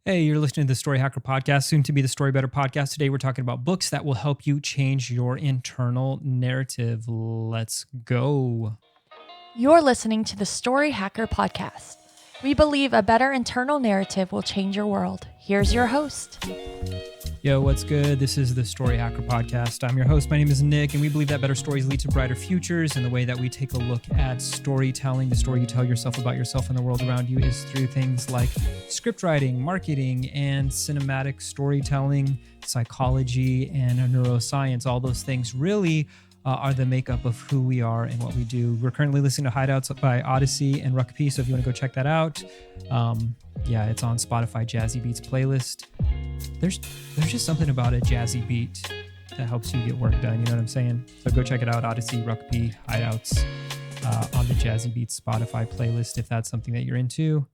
Hey, you're listening to the StoryHacker podcast, soon to be the StoryBetter podcast. Today, we're talking about books that will help you change your internal narrative. Let's go. You're listening to the StoryHacker podcast. We believe a better internal narrative will change your world. Here's your host. Yo, what's good? This is the StoryHacker podcast. I'm your host. My name is Nick, and we believe that better stories lead to brighter futures. And the way that we take a look at storytelling, the story you tell yourself about yourself and the world around you, is through things like script writing, marketing, and cinematic storytelling, psychology, and neuroscience. All those things really are the makeup of who we are and what we do. We're currently listening to Hideouts by Odyssey and Ruckapee, so if you want to go check that out, it's on Spotify Jazzy Beats playlist. There's just something about a jazzy beat that helps you get work done, you know what I'm saying? So go check it out, Odyssey, Ruckapee, Hideouts, on the Jazzy Beats Spotify playlist if that's something that you're into.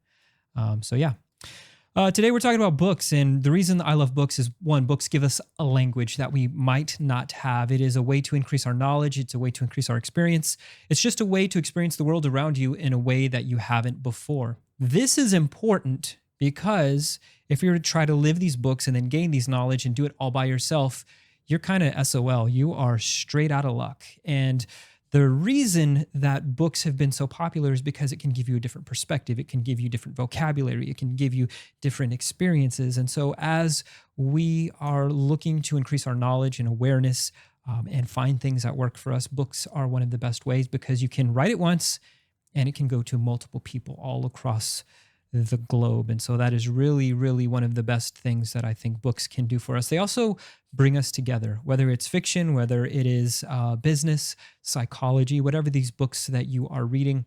Today we're talking about books, and the reason I love books is, one, books give us a language that we might not have. It is a way to increase our knowledge. It's a way to increase our experience. It's just a way to experience the world around you in a way that you haven't before. This is important because if you're to try to live these books and then gain these knowledge and do it all by yourself, you're kind of SOL. You are straight out of luck. And the reason that books have been so popular is because it can give you a different perspective. It can give you different vocabulary. It can give you different experiences. And so as we are looking to increase our knowledge and awareness and find things that work for us, books are one of the best ways because you can write it once and it can go to multiple people all across the globe. And so that is really, really one of the best things that I think books can do for us. They also bring us together, whether it's fiction, whether it is business, psychology, whatever these books that you are reading.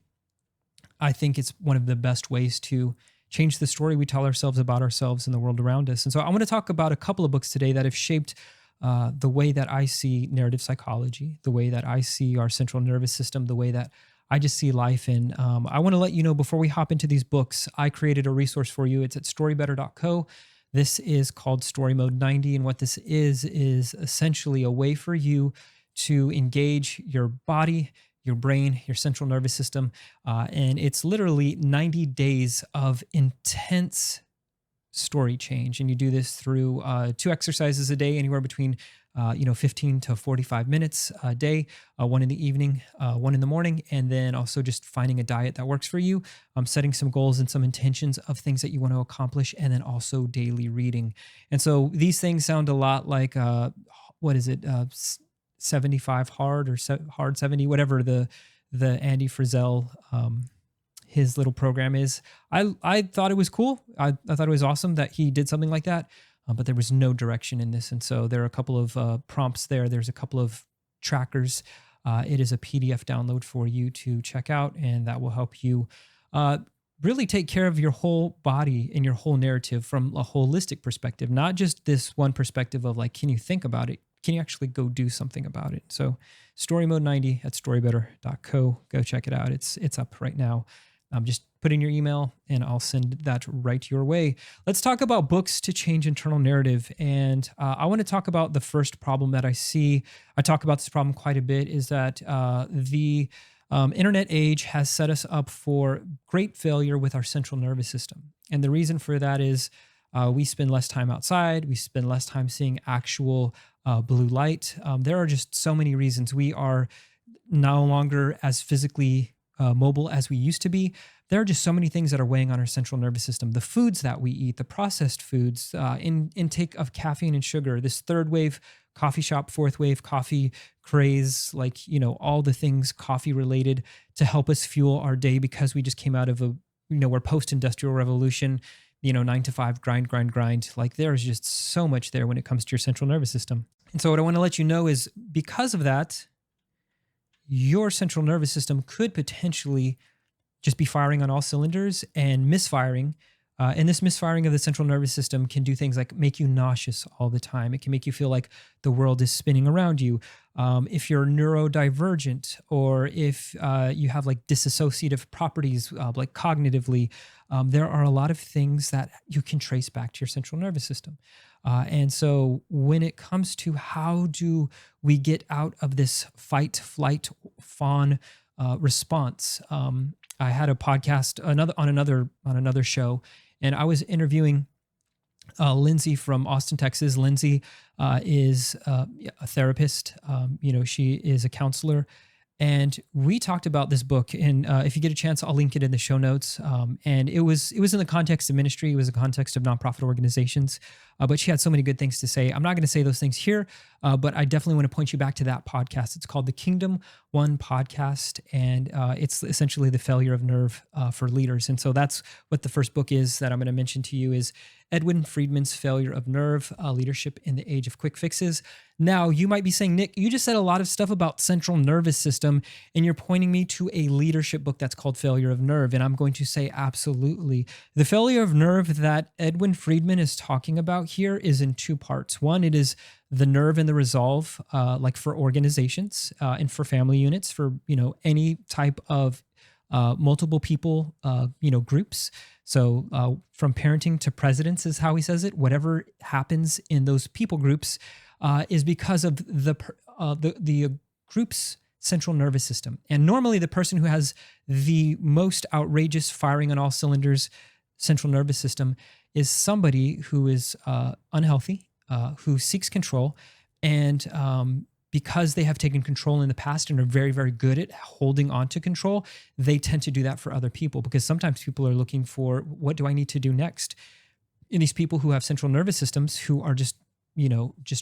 I think it's one of the best ways to change the story we tell ourselves about ourselves and the world around us. And so I want to talk about a couple of books today that have shaped the way that I see narrative psychology, the way that I see our central nervous system, the way that I just see life. And I want to let you know, before we hop into these books, I created a resource for you. It's at StoryBetter.co. This is called Story Mode 90. And what this is essentially a way for you to engage your body, your brain, your central nervous system. And it's literally 90 days of intense story change. And you do this through 2 exercises a day, anywhere between 15 to 45 minutes a day, one in the evening, one in the morning, and then also just finding a diet that works for you, setting some goals and some intentions of things that you want to accomplish, and then also daily reading. And so these things sound a lot like, 75 hard or hard 70, whatever the Andy Frizzell, his little program is. I thought it was cool. I thought it was awesome that he did something like that. But there was no direction in this. And so there are a couple of prompts there. There's a couple of trackers. It is a PDF download for you to check out, and that will help you really take care of your whole body and your whole narrative from a holistic perspective, not just this one perspective of like, can you think about it? Can you actually go do something about it? So Story Mode 90 at StoryBetter.co. Go check it out. It's up right now. Just put in your email and I'll send that right your way. Let's talk about books to change internal narrative. And I want to talk about the first problem that I see. I talk about this problem quite a bit, is that the internet age has set us up for great failure with our central nervous system. And the reason for that is we spend less time outside. We spend less time seeing actual blue light. There are just so many reasons. We are no longer as physically mobile as we used to be. There are just so many things that are weighing on our central nervous system. The foods that we eat, the processed foods, intake of caffeine and sugar, this third wave coffee shop, fourth wave coffee craze, all the things coffee related to help us fuel our day, because we just came out of we're post-industrial revolution, 9 to 5, grind. Like, there's just so much there when it comes to your central nervous system. And so what I want to let you know is, because of that, your central nervous system could potentially just be firing on all cylinders and misfiring. And this misfiring of the central nervous system can do things like make you nauseous all the time. It can make you feel like the world is spinning around you. If you're neurodivergent, or if you have like dissociative properties, like cognitively, there are a lot of things that you can trace back to your central nervous system. And so when it comes to how do we get out of this fight, flight, fawn response, I had a podcast on another show, and I was interviewing Lindsay from Austin, Texas. Lindsay is a therapist. She is a counselor, and we talked about this book. And if you get a chance, I'll link it in the show notes. And it was in the context of ministry. It was the context of nonprofit organizations. But she had so many good things to say. I'm not going to say those things here, but I definitely want to point you back to that podcast. It's called the Kingdom One Podcast, and it's essentially the failure of nerve for leaders. And so that's what the first book is that I'm going to mention to you is Edwin Friedman's Failure of Nerve, Leadership in the Age of Quick Fixes. Now, you might be saying, Nick, you just said a lot of stuff about central nervous system, and you're pointing me to a leadership book that's called Failure of Nerve. And I'm going to say, absolutely. The failure of nerve that Edwin Friedman is talking about here is in two parts. One, it is the nerve and the resolve, like for organizations and for family units, for, any type of multiple people, groups. So from parenting to presidents is how he says it. Whatever happens in those people groups is because of the group's central nervous system. And normally the person who has the most outrageous firing on all cylinders central nervous system is somebody who is unhealthy, who seeks control, and because they have taken control in the past and are very, very good at holding on to control, they tend to do that for other people, because sometimes people are looking for, what do I need to do next? And these people who have central nervous systems who are just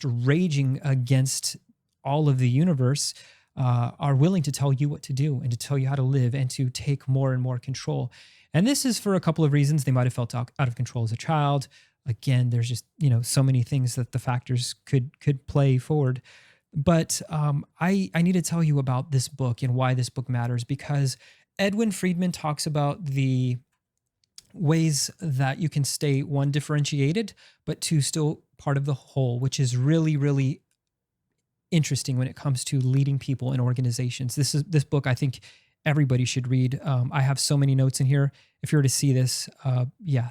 raging against all of the universe are willing to tell you what to do and to tell you how to live and to take more and more control. And this is for a couple of reasons. They might have felt out of control as a child. Again, there's just, so many things that the factors could play forward. But I need to tell you about this book and why this book matters, because Edwin Friedman talks about the ways that you can stay, one, differentiated, but two, still part of the whole, which is really, really interesting when it comes to leading people in organizations. This book, I think everybody should read. I have so many notes in here. If you were to see this,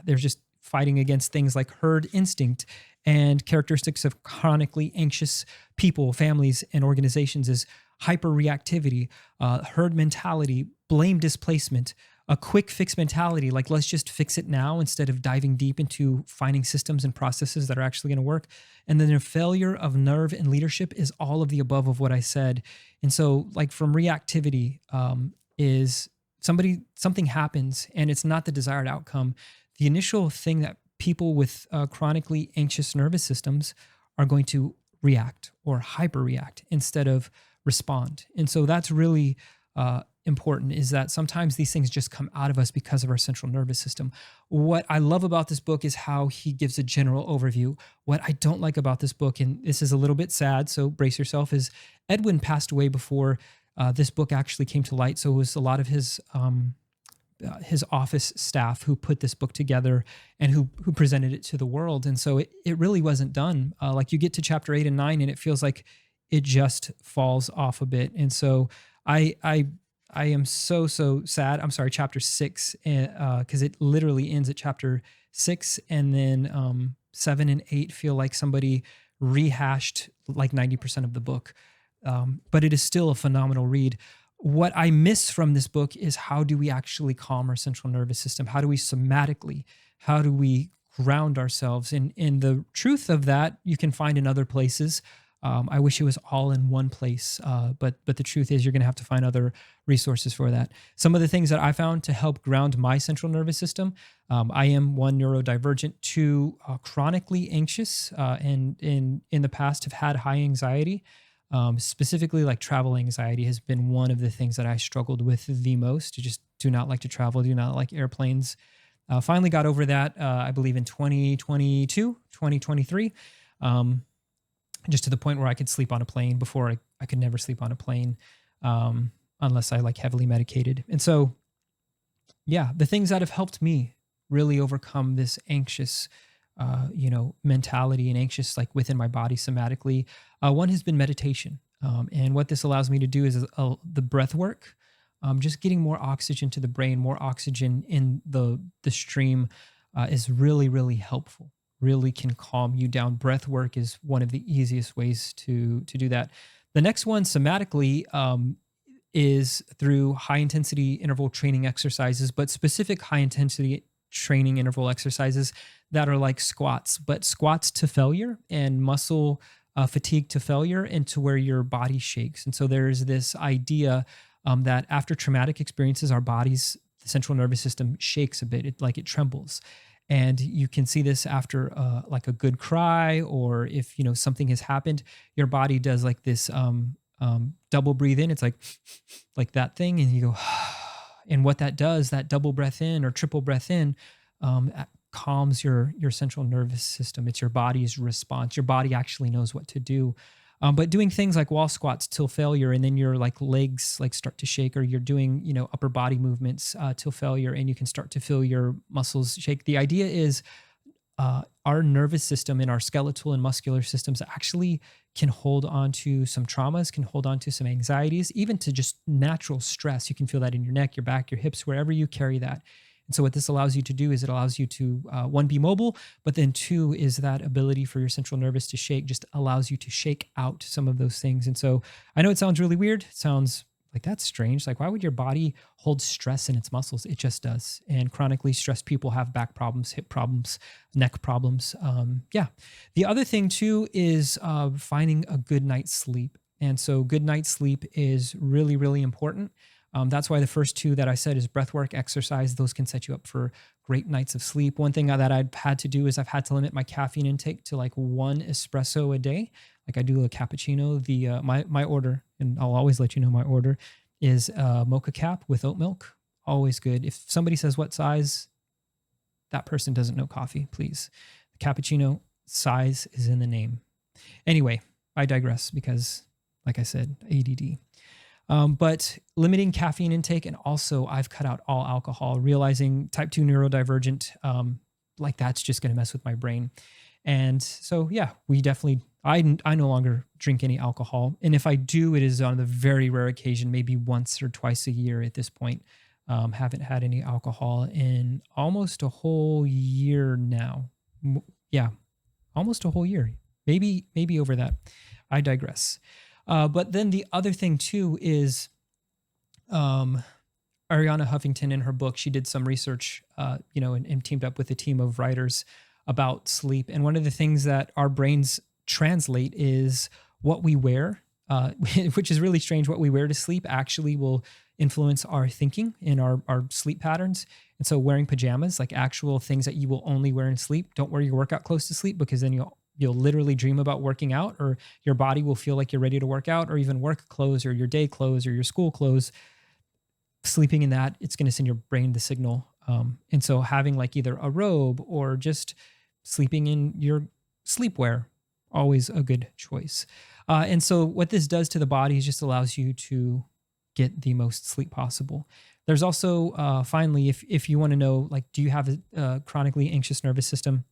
there's just fighting against things like herd instinct and characteristics of chronically anxious people, families, and organizations is hyperreactivity, herd mentality, blame displacement, a quick fix mentality, like let's just fix it now instead of diving deep into finding systems and processes that are actually going to work. And then a failure of nerve and leadership is all of the above of what I said. And so like from reactivity is something happens and it's not the desired outcome. The initial thing that people with chronically anxious nervous systems are going to react or hyperreact instead of respond. And so that's really important, is that sometimes these things just come out of us because of our central nervous system. What I love about this book is how he gives a general overview. What I don't like about this book, and this is a little bit sad, so brace yourself, is Edwin passed away before this book actually came to light. So it was a lot of his office staff who put this book together and who presented it to the world. And so it really wasn't done. Like you get to chapter 8 and 9 and it feels like it just falls off a bit. And so I am so sad. I'm sorry, chapter 6, because it literally ends at chapter 6, and then 7 and 8 feel like somebody rehashed like 90% of the book. But it is still a phenomenal read. What I miss from this book is, how do we actually calm our central nervous system? How do we somatically, how do we ground ourselves? And the truth of that you can find in other places. I wish it was all in one place, but the truth is you're going to have to find other resources for that. Some of the things that I found to help ground my central nervous system, I am, one, neurodivergent, two, chronically anxious, and in the past have had high anxiety. Specifically like travel anxiety has been one of the things that I struggled with the most. I just do not like to travel, do not like airplanes. Finally got over that, I believe in 2023, just to the point where I could sleep on a plane. Before I could never sleep on a plane unless I like heavily medicated. And so, yeah, the things that have helped me really overcome this anxious mentality and anxious, like within my body somatically. One has been meditation. And what this allows me to do is the breath work, just getting more oxygen to the brain, more oxygen in the stream is really, really helpful, really can calm you down. Breath work is one of the easiest ways to do that. The next one somatically is through high intensity interval training exercises, but specific high intensity training interval exercises that are like squats, but squats to failure and muscle fatigue to failure, and to where your body shakes. And so there's this idea that after traumatic experiences, our body's the central nervous system shakes a bit, it trembles. And you can see this after like a good cry, or if something has happened, your body does like this double breathe in. It's like that thing, and you go, and what that does, that double breath in or triple breath in, calms your central nervous system. It's your body's response. Your body actually knows what to do. But doing things like wall squats till failure, and then your like legs like start to shake, or you're doing upper body movements till failure, and you can start to feel your muscles shake. The idea is our nervous system and our skeletal and muscular systems actually can hold on to some traumas, can hold on to some anxieties, even to just natural stress. You can feel that in your neck, your back, your hips, wherever you carry that. And so what this allows you to do is it allows you to, one, be mobile, but then two is that ability for your central nervous to shake just allows you to shake out some of those things. And so I know it sounds really weird. It sounds like that's strange. Like, why would your body hold stress in its muscles? It just does. And chronically stressed people have back problems, hip problems, neck problems. Yeah. The other thing too is finding a good night's sleep. And so good night's sleep is really, really important. That's why the first two that I said is breathwork, exercise. Those can set you up for great nights of sleep. One thing that I've had to do is I've had to limit my caffeine intake to like 1 espresso a day. Like I do a cappuccino. My order, and I'll always let you know my order, is mocha cap with oat milk. Always good. If somebody says what size, that person doesn't know coffee, please. The cappuccino size is in the name. Anyway, I digress because, like I said, ADD. But limiting caffeine intake, and also I've cut out all alcohol, realizing type 2 neurodivergent, like that's just going to mess with my brain. And so, yeah, I no longer drink any alcohol. And if I do, it is on the very rare occasion, maybe once or twice a year at this point. Haven't had any alcohol in almost a whole year now. Yeah, almost a whole year, maybe over that. I digress. But then the other thing too is Ariana Huffington, in her book, she did some research, and teamed up with a team of writers about sleep. And one of the things that our brains translate is what we wear, which is really strange. What we wear to sleep actually will influence our thinking and our sleep patterns. And so wearing pajamas, like actual things that you will only wear in sleep, don't wear your workout clothes to sleep, because then you'll literally dream about working out, or your body will feel like you're ready to work out, or even work clothes or your day clothes or your school clothes. Sleeping in that, it's going to send your brain the signal. And so having like either a robe or just sleeping in your sleepwear, always a good choice. And so what this does to the body is just allows you to get the most sleep possible. There's also, finally, if you want to know, like, do you have a chronically anxious nervous system?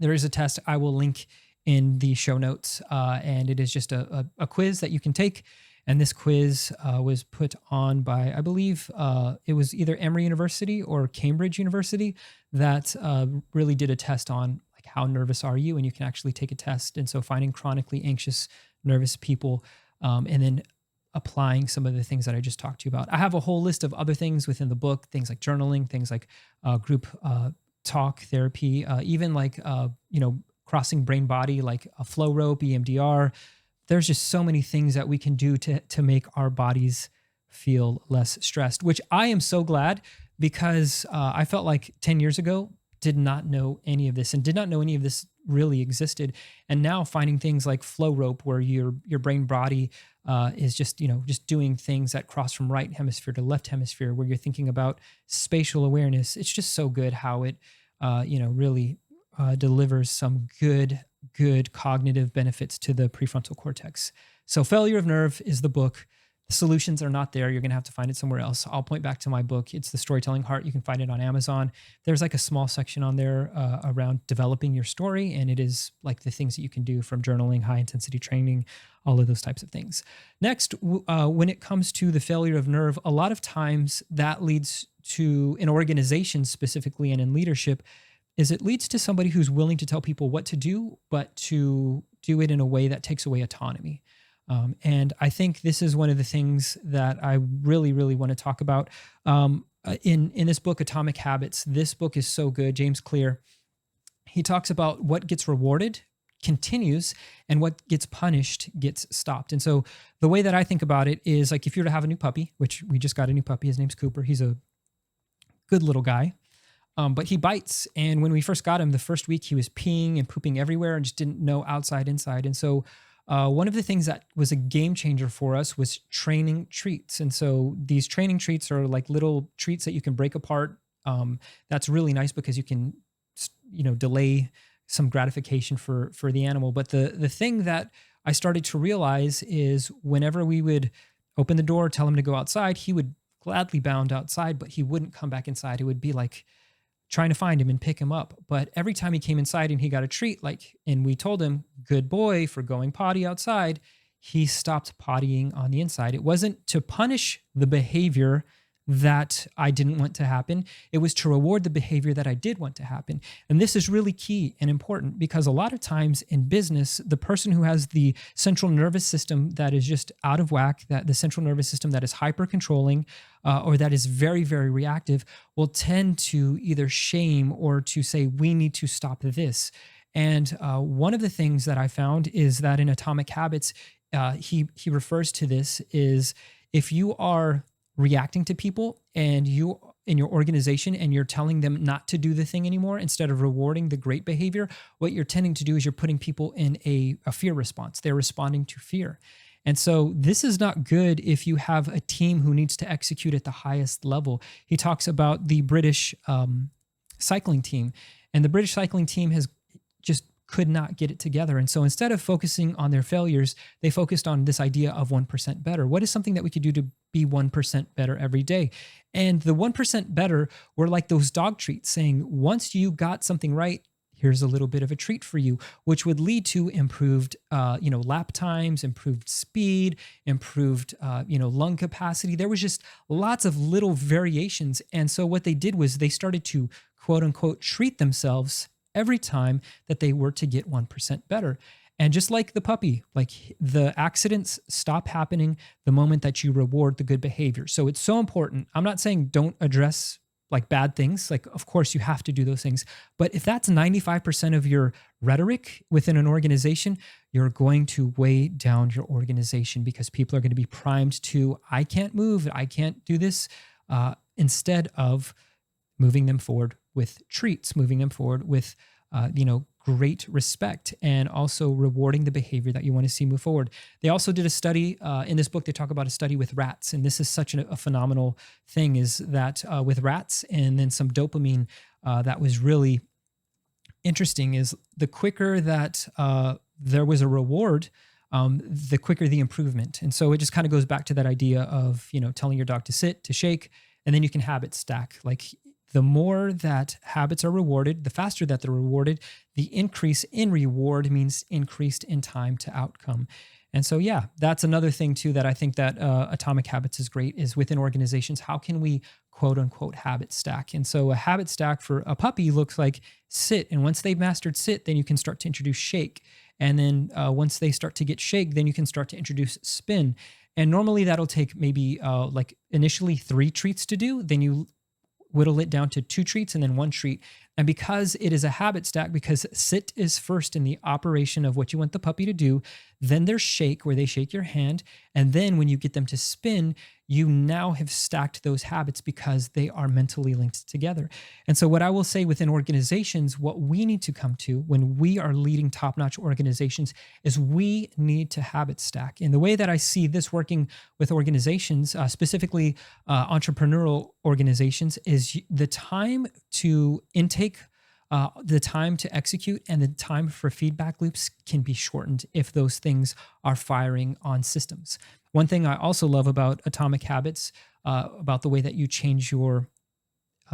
There is a test I will link in the show notes, and it is just a quiz that you can take. And this quiz was put on by, I believe, it was either Emory University or Cambridge University that really did a test on like how nervous are you, and you can actually take a test. And so finding chronically anxious, nervous people, and then applying some of the things that I just talked to you about. I have a whole list of other things within the book, things like journaling, things like group talk therapy, even like, crossing brain body, like a flow rope, EMDR. There's just so many things that we can do to make our bodies feel less stressed, which I am so glad, because I felt like 10 years ago, did not know any of this, and did not know any of this really existed. And now finding things like flow rope, where your brain body is just doing things that cross from right hemisphere to left hemisphere, where you're thinking about spatial awareness. It's just so good how it, really delivers some good cognitive benefits to the prefrontal cortex. So Failure of Nerve is the book. The solutions are not there. You're going to have to find it somewhere else. I'll point back to my book. It's The Storytelling Heart. You can find it on Amazon. There's like a small section on there around developing your story. And it is like the things that you can do, from journaling, high intensity training, all of those types of things. Next, when it comes to the failure of nerve, a lot of times that leads to, in organizations specifically and in leadership, is it leads to somebody who's willing to tell people what to do, but to do it in a way that takes away autonomy. And I think this is one of the things that I really, really want to talk about. in this book, Atomic Habits, this book is so good. James Clear, he talks about what gets rewarded continues and what gets punished gets stopped. And so the way that I think about it is like if you were to have a new puppy, which we just got a new puppy, his name's Cooper. He's a good little guy. But he bites. And when we first got him, the first week he was peeing and pooping everywhere and just didn't know outside, inside. And so one of the things that was a game changer for us was training treats. And so these training treats are like little treats that you can break apart. That's really nice because you can, delay some gratification for the animal. But the thing that I started to realize is whenever we would open the door, tell him to go outside, he would gladly bound outside, but he wouldn't come back inside. It would be like trying to find him and pick him up. But every time he came inside and he got a treat, and we told him, good boy for going potty outside, he stopped pottying on the inside. It wasn't to punish the behavior that I didn't want to happen. It was to reward the behavior that I did want to happen. And this is really key and important because a lot of times in business, the person who has the central nervous system that is just out of whack, that the central nervous system that is hyper controlling, or that is very, very reactive, will tend to either shame or to say, we need to stop this. And one of the things that I found is that in Atomic Habits, he refers to this is if you are reacting to people and you in your organization and you're telling them not to do the thing anymore instead of rewarding the great behavior, what you're tending to do is you're putting people in a fear response. They're responding to fear. And so this is not good if you have a team who needs to execute at the highest level. He talks about the British cycling team, and the British cycling team has just could not get it together. And so instead of focusing on their failures, they focused on this idea of 1% better. What is something that we could do to be 1% better every day? And the 1% better were like those dog treats saying, once you got something right, here's a little bit of a treat for you, which would lead to improved, lap times, improved speed, improved, lung capacity. There was just lots of little variations. And so what they did was they started to quote unquote treat themselves every time that they were to get 1% better. And just like the puppy, like the accidents stop happening the moment that you reward the good behavior. So it's so important. I'm not saying don't address like bad things. Like, of course you have to do those things. But if that's 95% of your rhetoric within an organization, you're going to weigh down your organization because people are going to be primed to, I can't move, I can't do this, instead of moving them forward with treats, moving them forward with, great respect, and also rewarding the behavior that you want to see move forward. They also did a study in this book. They talk about a study with rats, and this is such a phenomenal thing. Is that with rats, and then some dopamine that was really interesting. Is the quicker that there was a reward, the quicker the improvement. And so it just kind of goes back to that idea of telling your dog to sit, to shake, and then you can habit stack. Like, the more that habits are rewarded, the faster that they're rewarded, the increase in reward means increased in time to outcome. And so, yeah, that's another thing too that I think that Atomic Habits is great is within organizations. How can we quote unquote habit stack? And so a habit stack for a puppy looks like sit. And once they've mastered sit, then you can start to introduce shake. And then once they start to get shake, then you can start to introduce spin. And normally that'll take maybe like initially 3 treats to do. Then you whittle it down to 2 treats and then 1 treat. And because it is a habit stack, because sit is first in the operation of what you want the puppy to do, then there's shake where they shake your hand. And then when you get them to spin, you now have stacked those habits because they are mentally linked together. And so what I will say within organizations, what we need to come to when we are leading top-notch organizations is we need to habit stack. And the way that I see this working with organizations, specifically entrepreneurial organizations, is the time to intake, the time to execute, and the time for feedback loops can be shortened if those things are firing on systems. One thing I also love about Atomic Habits, about the way that you change your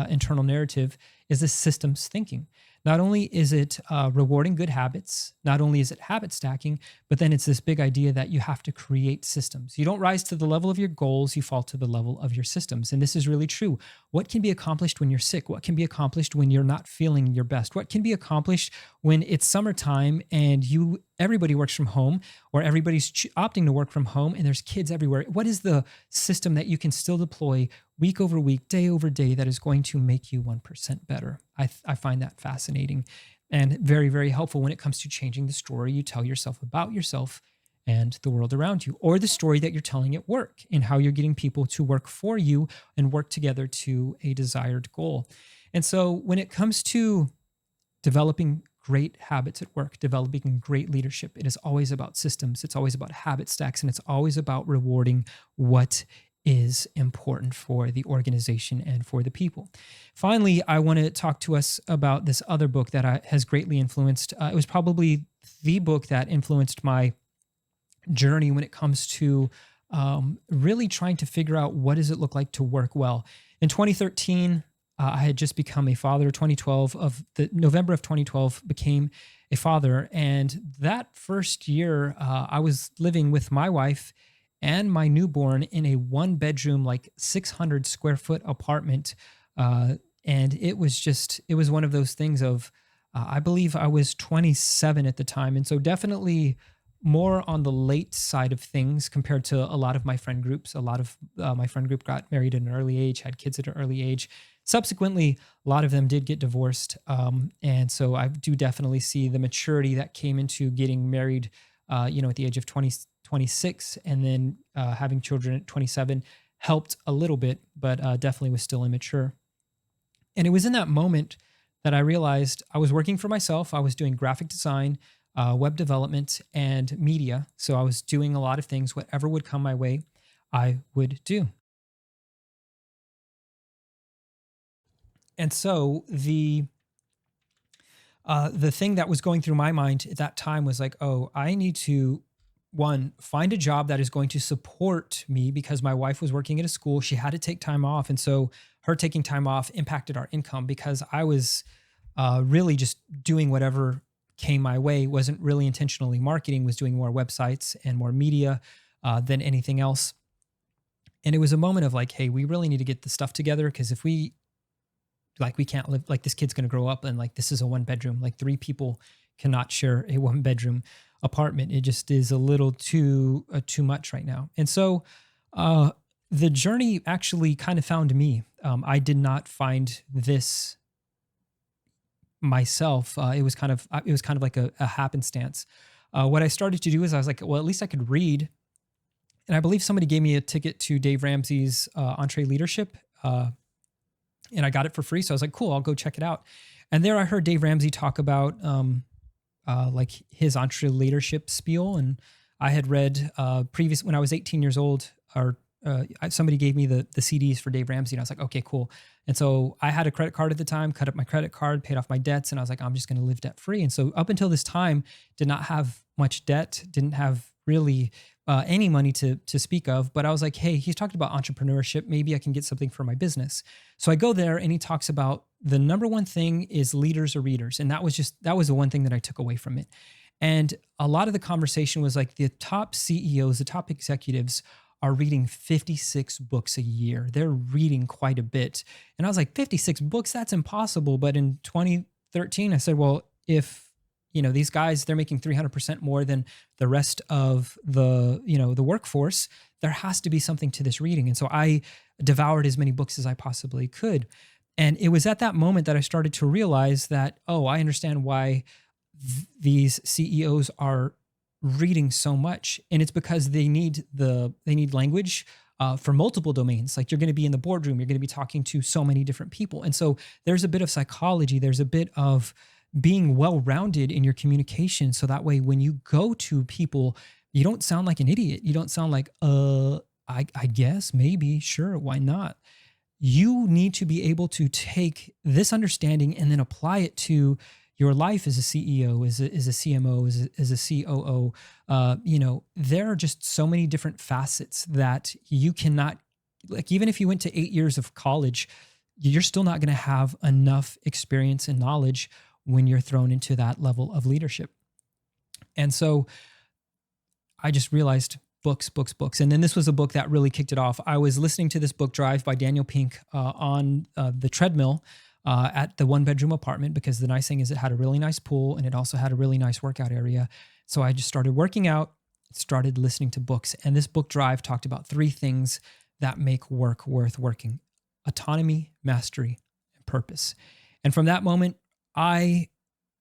internal narrative, is the systems thinking. not only is it rewarding good habits, not only is it habit stacking, but then it's this big idea that you have to create systems. You don't rise to the level of your goals, you fall to the level of your systems. And this is really true. What can be accomplished when you're sick? What can be accomplished when you're not feeling your best? What can be accomplished when it's summertime and everybody works from home, or everybody's opting to work from home and there's kids everywhere? What is the system that you can still deploy week over week, day over day, that is going to make you 1% better? I find that fascinating and very, very helpful when it comes to changing the story you tell yourself about yourself and the world around you, or the story that you're telling at work and how you're getting people to work for you and work together to a desired goal. And so when it comes to developing great habits at work, developing great leadership, it is always about systems. It's always about habit stacks, and it's always about rewarding what is important for the organization and for the people. Finally, I want to talk to us about this other book that has greatly influenced. It was probably the book that influenced my journey when it comes to really trying to figure out what does it look like to work well. In 2013, I had just become a father. November of 2012 became a father. And that first year, I was living with my wife and my newborn in a 1-bedroom, like 600 square foot apartment. And it was one of those things of, I believe I was 27 at the time. And so definitely more on the late side of things compared to a lot of my friend groups. A lot of my friend group got married at an early age, had kids at an early age. Subsequently, a lot of them did get divorced. And so I do definitely see the maturity that came into getting married, at the age of 26, and then having children at 27 helped a little bit, but definitely was still immature. And it was in that moment that I realized I was working for myself. I was doing graphic design, web development, and media. So I was doing a lot of things. Whatever would come my way, I would do. And so the thing that was going through my mind at that time was like, oh, I need to, one, find a job that is going to support me, because my wife was working at a school. She had to take time off. And so her taking time off impacted our income, because I was really just doing whatever came my way, wasn't really intentionally marketing, was doing more websites and more media than anything else. And it was a moment of like, hey, we really need to get the stuff together, because if we can't live, like, this kid's going to grow up and like, this is a 1-bedroom, like 3 people cannot share a 1-bedroom apartment. It just is a little too much right now. And so the journey actually kind of found me. I did not find this myself. It was kind of like a happenstance. What I started to do is I was like, well, at least I could read. And I believe somebody gave me a ticket to Dave Ramsey's Entree Leadership, and I got it for free. So I was like, cool, I'll go check it out. And there I heard Dave Ramsey talk about like his Entree Leadership spiel. And I had read when I was 18 years old, somebody gave me the CDs for Dave Ramsey, and I was like, okay, cool. And so I had a credit card at the time, cut up my credit card, paid off my debts, and I was like, I'm just going to live debt free. And so up until this time, did not have much debt, didn't have really any money to speak of. But I was like, hey, he's talking about entrepreneurship. Maybe I can get something for my business. So I go there, and he talks about the number one thing is leaders or readers. And that was the one thing that I took away from it. And a lot of the conversation was like, the top CEOs, the top executives are reading 56 books a year. They're reading quite a bit. And I was like, 56 books? That's impossible. But in 2013, I said, well, if these guys, they're making 300% more than the rest of the workforce, there has to be something to this reading. And so I devoured as many books as I possibly could. And it was at that moment that I started to realize that, oh, I understand why these CEOs are reading so much. And it's because they need language for multiple domains. Like, you're going to be in the boardroom, you're going to be talking to so many different people. And so there's a bit of psychology, there's a bit of being well-rounded in your communication. So that way, when you go to people, you don't sound like an idiot. You don't sound like, I guess, maybe, sure, why not? You need to be able to take this understanding and then apply it to your life as a CEO, as a CMO, as a COO. There are just so many different facets that you cannot, like, even if you went to 8 years of college, you're still not going to have enough experience and knowledge when you're thrown into that level of leadership. And so I just realized books, books, books. And then this was a book that really kicked it off. I was listening to this book, Drive by Daniel Pink, on the treadmill at the one-bedroom apartment, because the nice thing is it had a really nice pool and it also had a really nice workout area. So I just started working out, started listening to books. And this book, Drive, talked about 3 things that make work worth working: autonomy, mastery, and purpose. And from that moment, I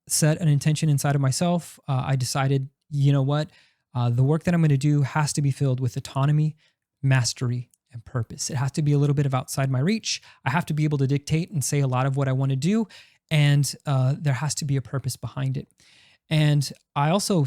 set an intention inside of myself. I decided, you know what? The work that I'm going to do has to be filled with autonomy, mastery, and purpose. It has to be a little bit of outside my reach. I have to be able to dictate and say a lot of what I want to do. And there has to be a purpose behind it. And I also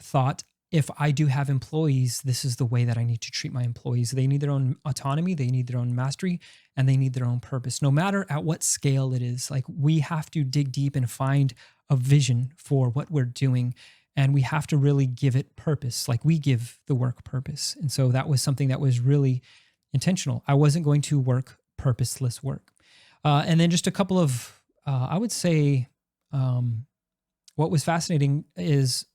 thought, if I do have employees, this is the way that I need to treat my employees. They need their own autonomy, they need their own mastery, and they need their own purpose. No matter at what scale it is, like, we have to dig deep and find a vision for what we're doing. And we have to really give it purpose, like we give the work purpose. And so that was something that was really intentional. I wasn't going to work purposeless work. And then just a couple of, I would say, what was fascinating is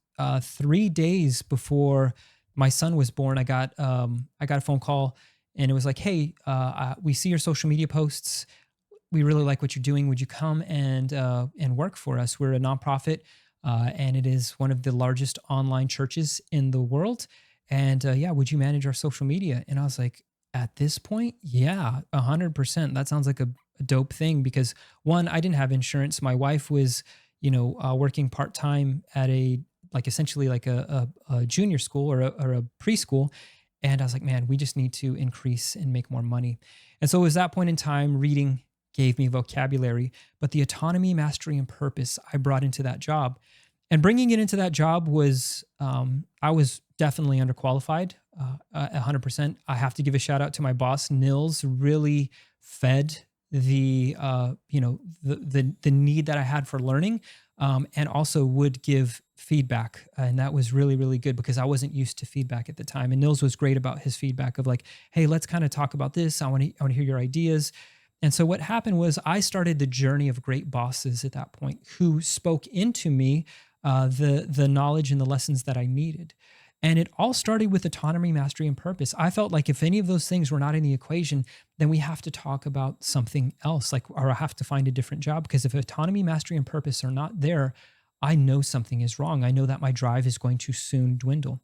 3 days before my son was born, I got a phone call, and it was like, "Hey, we see your social media posts. We really like what you're doing. Would you come and work for us? We're a nonprofit, and it is one of the largest online churches in the world. And yeah, would you manage our social media?" And I was like, at this point, yeah, 100%. That sounds like a dope thing, because one, I didn't have insurance. My wife was, working part-time at essentially like a junior school or a preschool. And I was like, man, we just need to increase and make more money. And so it was that point in time, reading gave me vocabulary, but the autonomy, mastery, and purpose I brought into that job. And bringing it into that job was, I was definitely underqualified, 100%. I have to give a shout out to my boss, Nils. Really fed the need that I had for learning, and also would give feedback. And that was really, really good, because I wasn't used to feedback at the time. And Nils was great about his feedback of like, "Hey, let's kind of talk about this. I want to hear your ideas." And so what happened was, I started the journey of great bosses at that point, who spoke into me the knowledge and the lessons that I needed. And it all started with autonomy, mastery, and purpose. I felt like if any of those things were not in the equation, then we have to talk about something else, or I have to find a different job. Because if autonomy, mastery, and purpose are not there, I know something is wrong. I know that my drive is going to soon dwindle.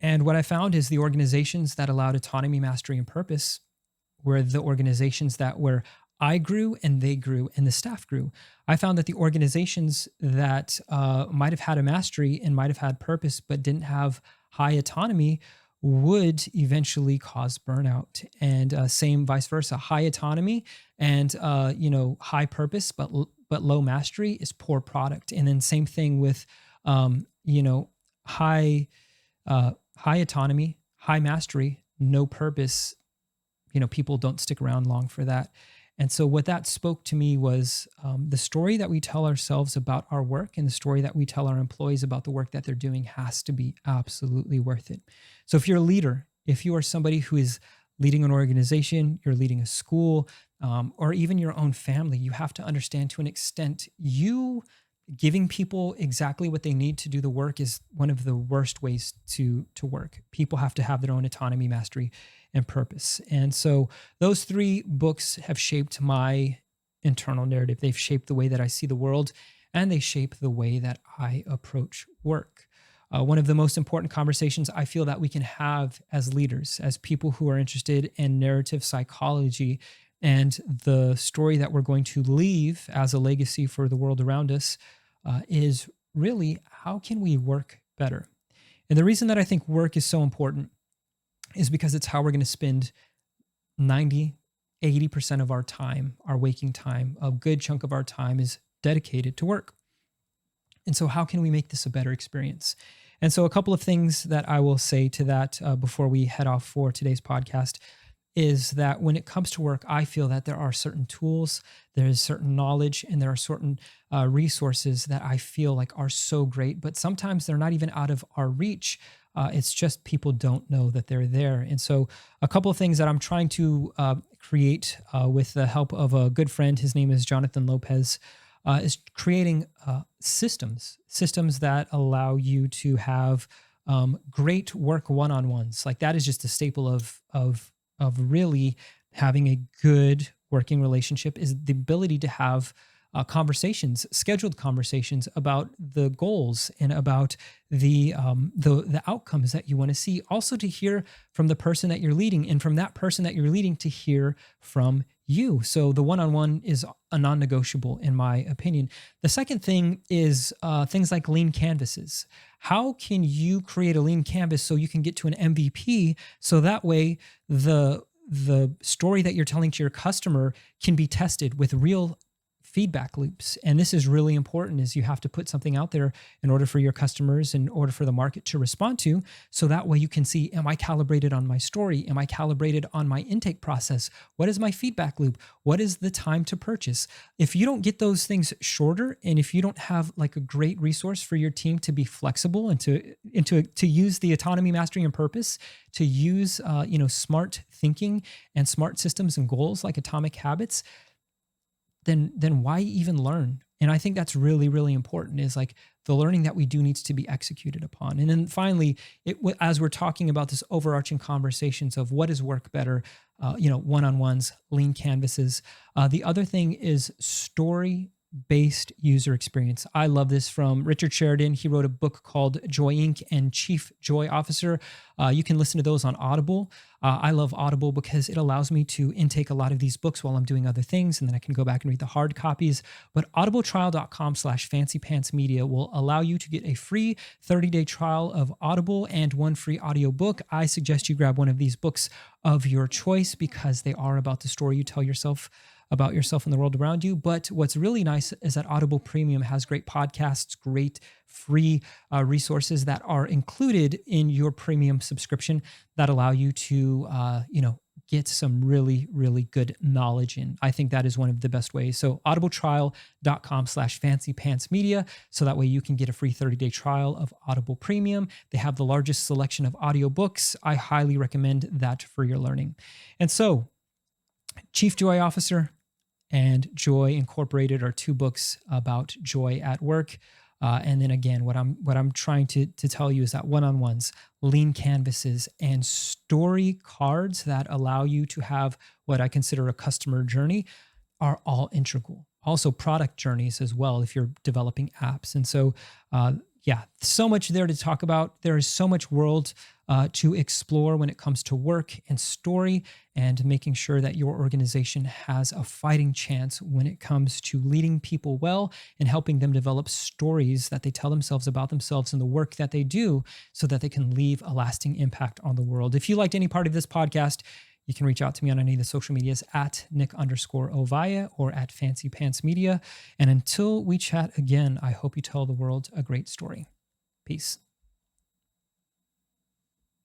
And what I found is, the organizations that allowed autonomy, mastery, and purpose were the organizations where I grew and they grew and the staff grew. I found that the organizations that might have had a mastery and might have had purpose but didn't have high autonomy would eventually cause burnout. And same vice versa. High autonomy and high purpose but low mastery is poor product. And then same thing with high autonomy, high mastery, no purpose. People don't stick around long for that. And so what that spoke to me was the story that we tell ourselves about our work, and the story that we tell our employees about the work that they're doing, has to be absolutely worth it. So if you're a leader, if you are somebody who is leading an organization, you're leading a school, or even your own family, you have to understand, to an extent, you giving people exactly what they need to do the work is one of the worst ways to work. People have to have their own autonomy, mastery, and purpose. And so those 3 books have shaped my internal narrative. They've shaped the way that I see the world, and they shape the way that I approach work. One of the most important conversations I feel that we can have as leaders, as people who are interested in narrative psychology and the story that we're going to leave as a legacy for the world around us, is really, how can we work better? And the reason that I think work is so important is because it's how we're going to spend 80% of our time, our waking time. A good chunk of our time is dedicated to work. And so how can we make this a better experience? And so a couple of things that I will say to that before we head off for today's podcast is that when it comes to work, I feel that there are certain tools, there is certain knowledge, and there are certain resources that I feel like are so great, but sometimes they're not even out of our reach. It's just people don't know that they're there. And so a couple of things that I'm trying to create with the help of a good friend, his name is Jonathan Lopez. is creating systems that allow you to have great work one-on-ones. Like that is just a staple of really having a good working relationship, is the ability to have scheduled conversations about the goals and about the outcomes that you want to see. Also, to hear from the person that you're leading, and from that person that you're leading to hear from you. So the one-on-one is a non-negotiable, in my opinion. The second thing is things like lean canvases. How can you create a lean canvas so you can get to an MVP, so that way the story that you're telling to your customer can be tested with real feedback loops? And this is really important, is you have to put something out there in order for your customers, in order for the market to respond to, so that way you can see, am I calibrated on my story? Am I calibrated on my intake process? What is my feedback loop? What is the time to purchase? If you don't get those things shorter, and if you don't have like a great resource for your team to be flexible and to use the autonomy, mastering, and purpose, to use smart thinking and smart systems and goals like atomic habits, then why even learn? And I think that's really, really important, is like the learning that we do needs to be executed upon. And then finally, as we're talking about this overarching conversations of what is work better, one-on-ones, lean canvases. The other thing is story-based user experience. I love this from Richard Sheridan. He wrote a book called Joy Inc. and Chief Joy Officer. You can listen to those on Audible. I love Audible because it allows me to intake a lot of these books while I'm doing other things, and then I can go back and read the hard copies. But audibletrial.com/fancypantsmedia will allow you to get a free 30-day trial of Audible and one free audiobook. I suggest you grab one of these books of your choice, because they are about the story you tell yourself about yourself and the world around you. But what's really nice is that Audible Premium has great podcasts, great free resources that are included in your premium subscription that allow you to, get some really, really good knowledge in. I think that is one of the best ways. So audibletrial.com/fancypantsmedia. So that way you can get a free 30-day trial of Audible Premium. They have the largest selection of audiobooks. I highly recommend that for your learning. And so Chief Joy Officer and Joy Incorporated are two books about joy at work. And then again, what I'm trying to tell you is that one-on-ones, lean canvases, and story cards that allow you to have what I consider a customer journey are all integral. Also, product journeys as well, if you're developing apps. And so, so much there to talk about. There is so much world to explore when it comes to work and story, and making sure that your organization has a fighting chance when it comes to leading people well and helping them develop stories that they tell themselves about themselves and the work that they do, so that they can leave a lasting impact on the world. If you liked any part of this podcast, you can reach out to me on any of the social medias at Nick_Ovaya or at Fancy Pants Media. And until we chat again, I hope you tell the world a great story. Peace.